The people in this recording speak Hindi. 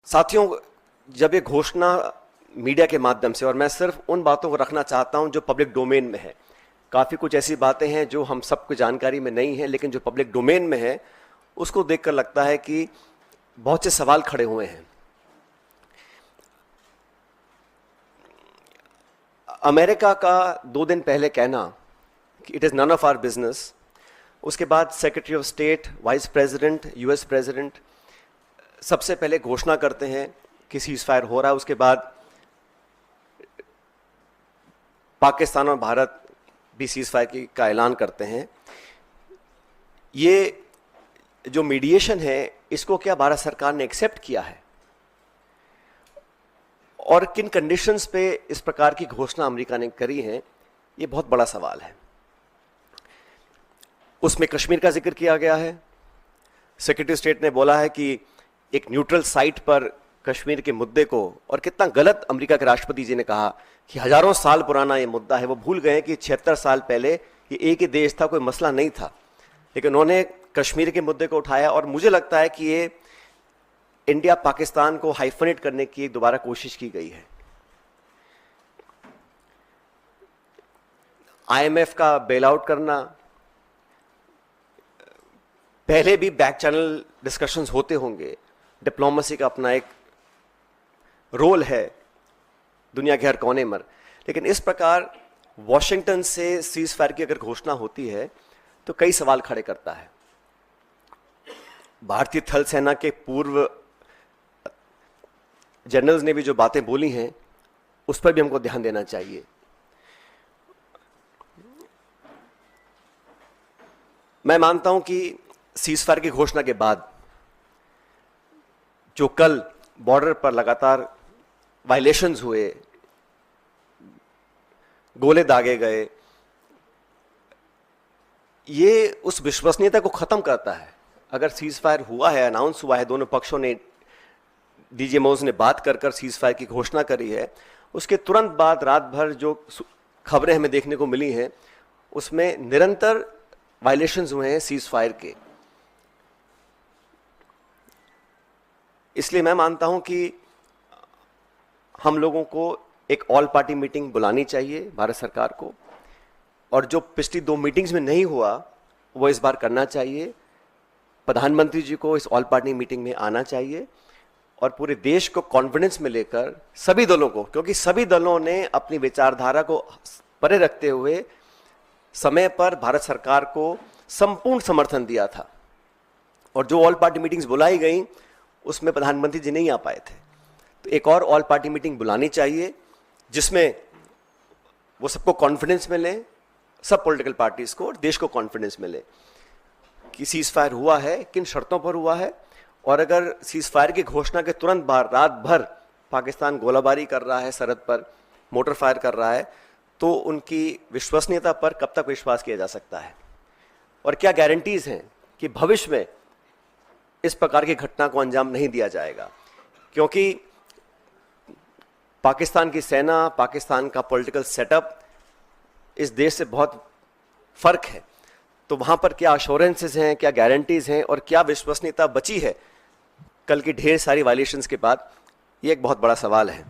साथियों, जब ये घोषणा मीडिया के माध्यम से, और मैं सिर्फ उन बातों को रखना चाहता हूं जो पब्लिक डोमेन में है, काफ़ी कुछ ऐसी बातें हैं जो हम सबको जानकारी में नहीं है, लेकिन जो पब्लिक डोमेन में है उसको देखकर लगता है कि बहुत से सवाल खड़े हुए हैं। अमेरिका का 2 दिन पहले कहना कि it is none of our business, उसके बाद secretary of state, vice president, US president सबसे पहले घोषणा करते हैं कि सीज़फायर हो रहा है, उसके बाद पाकिस्तान और भारत भी सीज़फायर का ऐलान करते हैं। ये जो मीडिएशन है इसको क्या भारत सरकार ने एक्सेप्ट किया है और किन कंडीशंस पे इस प्रकार की घोषणा अमेरिका ने करी है, ये बहुत बड़ा सवाल है। उसमें कश्मीर का जिक्र किया गया है। सेक्रेटरी ऑफ स्टेट ने बोला है कि एक न्यूट्रल साइट पर कश्मीर के मुद्दे को, और कितना गलत अमेरिका के राष्ट्रपति जी ने कहा कि हजारों साल पुराना ये मुद्दा है। वो भूल गए कि 76 साल पहले ये एक ही देश था, कोई मसला नहीं था, लेकिन उन्होंने कश्मीर के मुद्दे को उठाया। और मुझे लगता है कि ये इंडिया पाकिस्तान को हाइफनेट करने की एक दोबारा कोशिश की गई है। आईएमएफ का बेल आउट करना, पहले भी बैक चैनल डिस्कशंस होते होंगे, डिप्लोमेसी का अपना एक रोल है दुनिया के हर कोने में, लेकिन इस प्रकार वॉशिंगटन से सीज़फायर की अगर घोषणा होती है तो कई सवाल खड़े करता है। भारतीय थल सेना के पूर्व जनरल्स ने भी जो बातें बोली हैं उस पर भी हमको ध्यान देना चाहिए। मैं मानता हूं कि सीज़फायर की घोषणा के बाद जो कल बॉर्डर पर लगातार वायलेशंस हुए, गोले दागे गए, ये उस विश्वसनीयता को खत्म करता है। अगर सीज़फायर हुआ है, अनाउंस हुआ है, दोनों पक्षों ने, डीजीएमओज ने बात कर सीज़फायर की घोषणा करी है, उसके तुरंत बाद रात भर जो खबरें हमें देखने को मिली हैं उसमें निरंतर वायलेशंस हुए हैं सीज़फायर के। इसलिए मैं मानता हूं कि हम लोगों को एक ऑल पार्टी मीटिंग बुलानी चाहिए भारत सरकार को, और जो पिछली 2 मीटिंग्स में नहीं हुआ वो इस बार करना चाहिए। प्रधानमंत्री जी को इस ऑल पार्टी मीटिंग में आना चाहिए और पूरे देश को कॉन्फिडेंस में लेकर, सभी दलों को, क्योंकि सभी दलों ने अपनी विचारधारा को परे रखते हुए समय पर भारत सरकार को संपूर्ण समर्थन दिया था, और जो ऑल पार्टी मीटिंग्स बुलाई गई उसमें प्रधानमंत्री जी नहीं आ पाए थे। तो एक और ऑल पार्टी मीटिंग बुलानी चाहिए जिसमें वो सबको कॉन्फिडेंस मिले, सब पॉलिटिकल पार्टीज को और देश को कॉन्फिडेंस मिले कि सीज़फायर हुआ है, किन शर्तों पर हुआ है, और अगर सीज़फायर की घोषणा के तुरंत बाद रात भर पाकिस्तान गोलाबारी कर रहा है, सरहद पर मोटर फायर कर रहा है, तो उनकी विश्वसनीयता पर कब तक विश्वास किया जा सकता है, और क्या गारंटीज हैं कि भविष्य में इस प्रकार की घटना को अंजाम नहीं दिया जाएगा। क्योंकि पाकिस्तान की सेना, पाकिस्तान का पॉलिटिकल सेटअप इस देश से बहुत फर्क है, तो वहां पर क्या अश्योरेंसेस हैं, क्या गारंटीज हैं, और क्या विश्वसनीयता बची है कल की ढेर सारी वायलेशंस के बाद, ये एक बहुत बड़ा सवाल है।